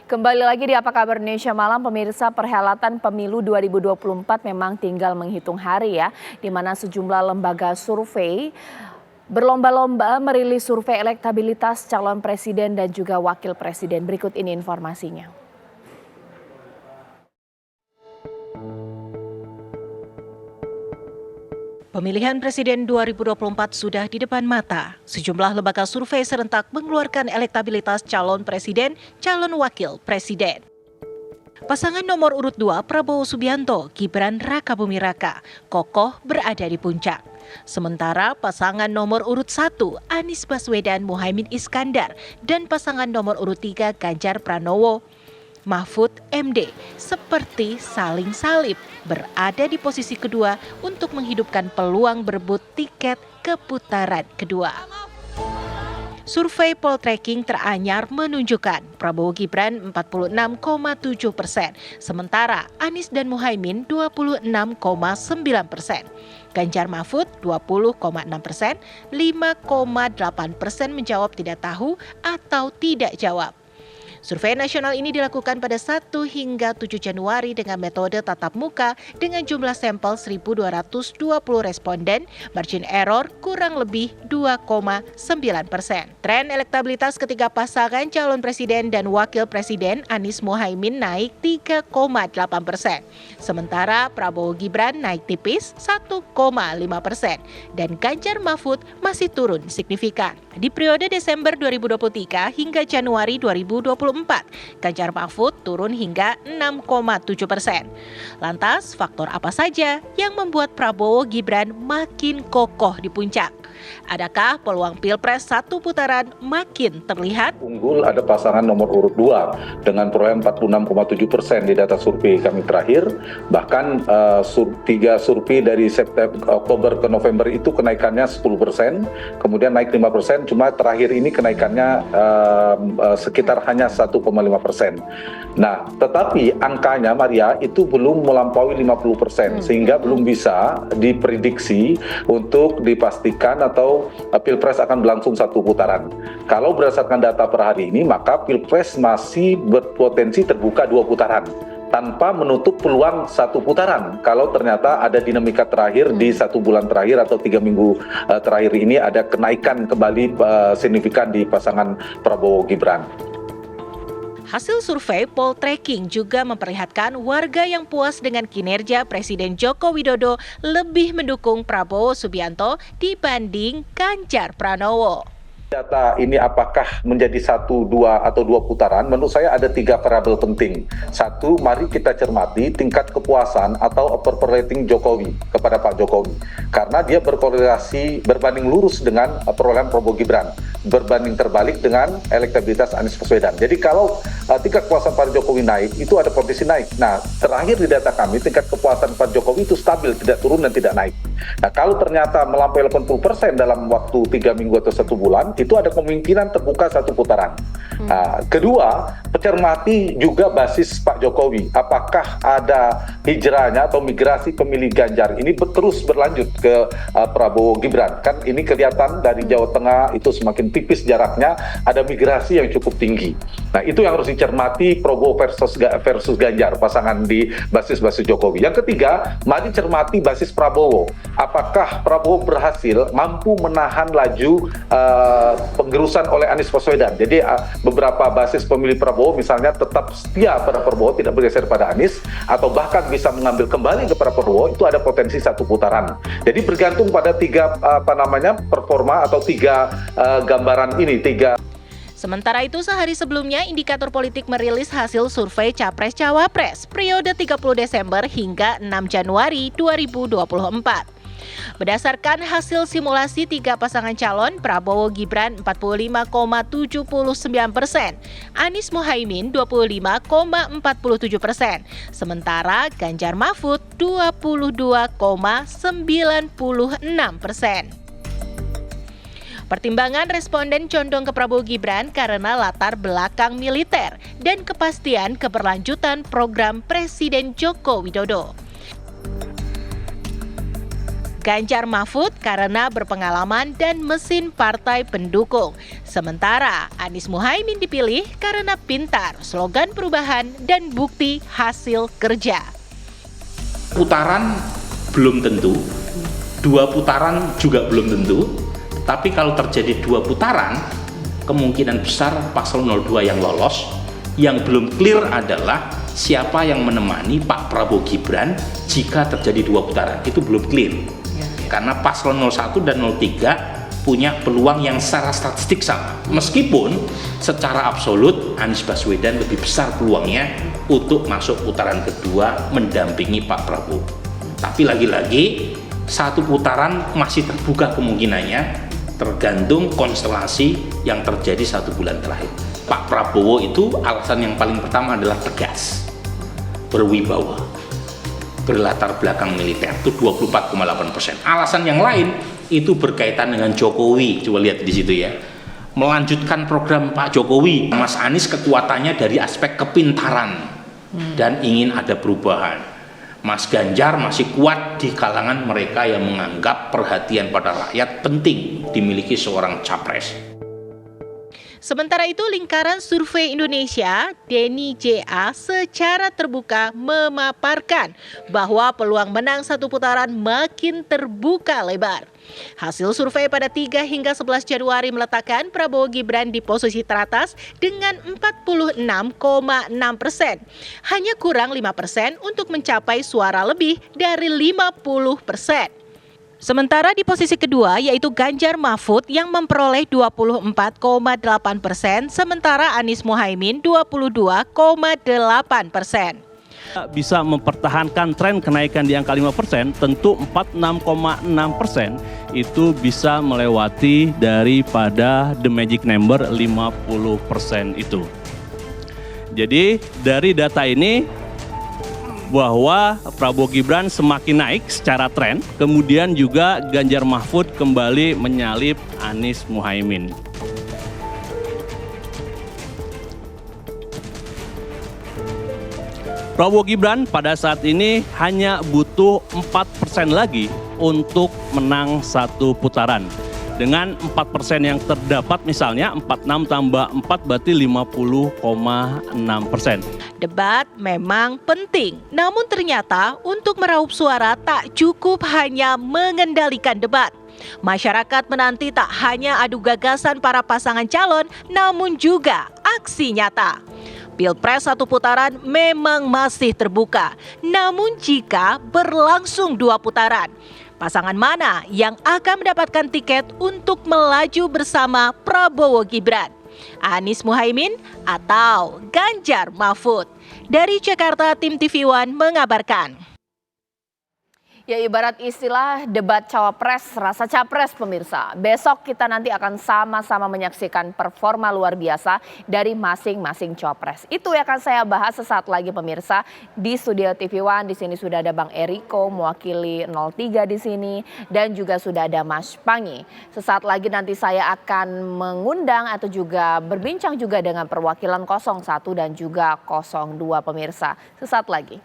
Kembali lagi di Apa Kabar Indonesia Malam, pemirsa. Perhelatan pemilu 2024 memang tinggal menghitung hari ya, di mana sejumlah lembaga survei berlomba-lomba merilis survei elektabilitas calon presiden dan juga wakil presiden. Berikut ini informasinya. Pemilihan Presiden 2024 sudah di depan mata. Sejumlah lembaga survei serentak mengeluarkan elektabilitas calon presiden, calon wakil presiden. Pasangan nomor urut 2 Prabowo Subianto, Gibran Rakabuming Raka, kokoh berada di puncak. Sementara pasangan nomor urut 1 Anies Baswedan Muhaimin Iskandar dan pasangan nomor urut 3 Ganjar Pranowo Mahfud MD seperti saling salib berada di posisi kedua untuk menghidupkan peluang berebut tiket ke putaran kedua. Survei Poltreking teranyar menunjukkan Prabowo Gibran 46,7%, sementara Anies dan Muhaimin 26,9%. Ganjar Mahfud 20,6%, 5,8% menjawab tidak tahu atau tidak jawab. Survei nasional ini dilakukan pada 1 hingga 7 Januari dengan metode tatap muka dengan jumlah sampel 1.220 responden, margin error kurang lebih 2,9%. Tren elektabilitas ketiga pasangan calon presiden dan wakil presiden Anies Muhaimin naik 3,8%. Sementara Prabowo Gibran naik tipis 1,5% dan Ganjar Mahfud masih turun signifikan. Di periode Desember 2023 hingga Januari 2024, Ganjar Mahfud turun hingga 6,7%. Lantas, faktor apa saja yang membuat Prabowo Gibran makin kokoh di puncak? Adakah peluang Pilpres satu putaran makin terlihat? Unggul ada pasangan nomor urut 2 dengan perolehan 46,7% di data survei kami terakhir. Bahkan 3 survei dari Oktober ke November itu kenaikannya 10%, kemudian naik 5%, cuma terakhir ini kenaikannya sekitar hanya 1,5%. Nah, tetapi angkanya Maria itu belum melampaui 50%, sehingga belum bisa diprediksi untuk dipastikan atau Pilpres akan berlangsung satu putaran. Kalau berdasarkan data per hari ini, maka Pilpres masih berpotensi terbuka 2 putaran tanpa menutup peluang satu putaran. Kalau ternyata ada dinamika terakhir di 1 bulan terakhir atau 3 minggu terakhir ini ada kenaikan kembali signifikan di pasangan Prabowo Gibran. Hasil survei Poltreking juga memperlihatkan warga yang puas dengan kinerja Presiden Joko Widodo lebih mendukung Prabowo Subianto dibanding Ganjar Pranowo. Data ini apakah menjadi 1, 2, atau 2 putaran? Menurut saya ada 3 variabel penting. 1, mari kita cermati tingkat kepuasan atau approval rating Jokowi kepada Pak Jokowi. Karena dia berkorelasi berbanding lurus dengan perolehan Prabowo Gibran, berbanding terbalik dengan elektabilitas Anies Baswedan. Jadi kalau tingkat kepuasan Pak Jokowi naik, itu ada potensi naik. Nah, terakhir di data kami, tingkat kepuasan Pak Jokowi itu stabil, tidak turun dan tidak naik. Nah, kalau ternyata melampaui 80% dalam waktu 3 minggu atau 1 bulan, itu ada kemungkinan terbuka satu putaran. Nah, kedua, cermati juga basis Pak Jokowi. Apakah ada hijrahnya atau migrasi pemilih Ganjar ini terus berlanjut ke Prabowo Gibran? Kan ini kelihatan dari Jawa Tengah itu semakin tipis jaraknya, ada migrasi yang cukup tinggi. Nah, itu yang harus dicermati Prabowo versus Ganjar, pasangan di basis-basis Jokowi. Yang ketiga, mari cermati basis Prabowo. Apakah Prabowo berhasil mampu menahan laju penggerusan oleh Anies Baswedan? Jadi beberapa basis pemilih Prabowo misalnya tetap setia pada Prabowo, tidak bergeser pada Anies, atau bahkan bisa mengambil kembali kepada Prabowo, itu ada potensi satu putaran. Jadi bergantung pada 3 performa atau 3 gambaran ini, 3. Sementara itu, sehari sebelumnya Indikator Politik merilis hasil survei Capres-Cawapres periode 30 Desember hingga 6 Januari 2024. Berdasarkan hasil simulasi 3 pasangan calon, Prabowo Gibran 45,79%, Anies Muhaimin 25,47%, sementara Ganjar Mahfud 22,96%. Pertimbangan responden condong ke Prabowo Gibran karena latar belakang militer dan kepastian keberlanjutan program Presiden Joko Widodo. Ganjar Mahfud karena berpengalaman dan mesin partai pendukung. Sementara Anies Muhaimin dipilih karena pintar, slogan perubahan, dan bukti hasil kerja. Putaran belum tentu, 2 putaran juga belum tentu, tapi kalau terjadi 2 putaran, kemungkinan besar paslon 02 yang lolos. Yang belum clear adalah siapa yang menemani Pak Prabowo Gibran jika terjadi 2 putaran, itu belum clear. Karena paslon 01 dan 03 punya peluang yang secara statistik sama. Meskipun secara absolut Anies Baswedan lebih besar peluangnya untuk masuk putaran kedua mendampingi Pak Prabowo. Tapi lagi-lagi 1 putaran masih terbuka kemungkinannya, tergantung konstelasi yang terjadi 1 bulan terakhir. Pak Prabowo itu alasan yang paling pertama adalah tegas, berwibawa, berlatar belakang militer, itu 24,8%. Alasan yang lain itu berkaitan dengan Jokowi, coba lihat di situ ya. Melanjutkan program Pak Jokowi. Mas Anies kekuatannya dari aspek kepintaran dan ingin ada perubahan. Mas Ganjar masih kuat di kalangan mereka yang menganggap perhatian pada rakyat penting dimiliki seorang capres. Sementara itu, lingkaran survei Indonesia, Denny JA, secara terbuka memaparkan bahwa peluang menang 1 putaran makin terbuka lebar. Hasil survei pada 3 hingga 11 Januari meletakkan Prabowo Gibran di posisi teratas dengan 46,6%. Hanya kurang 5% untuk mencapai suara lebih dari 50%. Sementara di posisi kedua yaitu Ganjar Mahfud yang memperoleh 24,8%, sementara Anies Muhaimin 22,8%. Bisa mempertahankan tren kenaikan di angka 5%, tentu 46,6% itu bisa melewati daripada the magic number 50% itu. Jadi dari data ini bahwa Prabowo Gibran semakin naik secara tren, kemudian juga Ganjar Mahfud kembali menyalip Anies Muhaimin. Prabowo Gibran pada saat ini hanya butuh 4% lagi untuk menang 1 putaran. Dengan 4% yang terdapat misalnya 46 tambah 4 berarti 50,6%. Debat memang penting, namun ternyata untuk meraup suara tak cukup hanya mengendalikan debat. Masyarakat menanti tak hanya adu gagasan para pasangan calon, namun juga aksi nyata. Pilpres 1 putaran memang masih terbuka, namun jika berlangsung 2 putaran, pasangan mana yang akan mendapatkan tiket untuk melaju bersama Prabowo Gibran? Anies Muhaimin atau Ganjar Mahfud? Dari Jakarta, tim TV One mengabarkan. Ya, ibarat istilah debat cawapres, rasa capres pemirsa. Besok kita nanti akan sama-sama menyaksikan performa luar biasa dari masing-masing cawapres. Itu yang akan saya bahas sesaat lagi pemirsa di studio TV One. Di sini sudah ada Bang Eriko mewakili 03 di sini dan juga sudah ada Mas Pangi. Sesaat lagi nanti saya akan mengundang atau juga berbincang juga dengan perwakilan 01 dan juga 02 pemirsa. Sesaat lagi.